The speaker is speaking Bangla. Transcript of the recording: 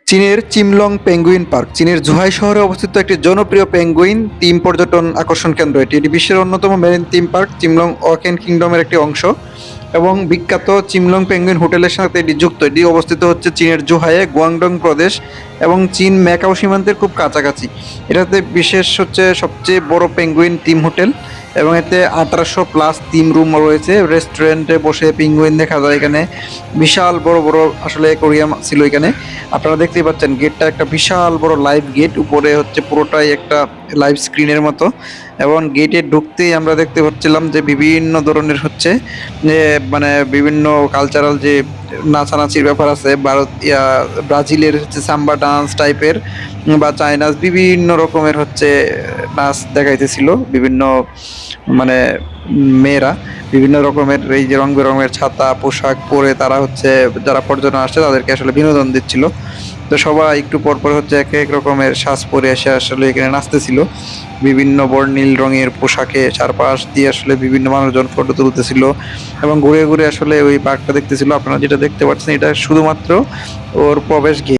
চীনের চিমলং পেঙ্গুইন পার্ক চীনের জুহাই শহরে অবস্থিত একটি জনপ্রিয় পেঙ্গুইন থিম পর্যটন আকর্ষণ কেন্দ্র। এটি বিশ্বের অন্যতম মেরিন থিম পার্ক চিমলং ওয়াকেন কিংডমের একটি অংশ এবং বিখ্যাত চিমলং পেঙ্গুইন হোটেলের সাথে এটি যুক্ত। এটি অবস্থিত হচ্ছে চীনের জুহাইয়ে গুয়াংডং প্রদেশ এবং চীন ম্যাকাও সীমান্তের খুব কাছাকাছি। এটাতে বিশেষ হচ্ছে সবচেয়ে বড় পেঙ্গুইন থিম হোটেল এবং এতে 1800+ থিম রুম রয়েছে। রেস্টুরেন্টে বসে পেঙ্গুইন দেখা যায় এখানে। বিশাল বড় বড় আসলে অ্যাকোরিয়াম ছিল এখানে। আপনারা দেখতেই পাচ্ছেন গেটটা একটা বিশাল বড় লাইভ গেট, উপরে হচ্ছে পুরোটাই একটা লাইভ স্ক্রিনের মতো এবং গেটে ঢুকতেই আমরা দেখতে পাচ্ছিলাম যে বিভিন্ন ধরনের হচ্ছে যে মানে বিভিন্ন কালচারাল যে নাচানাচির ব্যাপার আছে, ব্রাজিলের হচ্ছে সাম্বা ডান্স টাইপের বা চাইনাজ বিভিন্ন রকমের হচ্ছে নাচ দেখাইতেছিল। বিভিন্ন মানে মেয়েরা বিভিন্ন রকমের এই যে রং বেরঙের ছাতা পোশাক পরে তারা হচ্ছে যারা পর্যটন আসছে তাদেরকে আসলে বিনোদন দিচ্ছিল। তো সবাই একটু পর পর হচ্ছে এক এক রকমের সাজ পরে এসে আসলে এখানে নাচতেছিল বিভিন্ন বর্ণিল রঙের পোশাকে। চারপাশ দিয়ে আসলে বিভিন্ন মানুষজন ফটো তুলতেছিল এবং ঘুরে ঘুরে আসলে ওই পার্কটা দেখতেছিল। আপনারা যেটা দেখতে পাচ্ছেন এটা শুধুমাত্র ওর প্রবেশ গেট।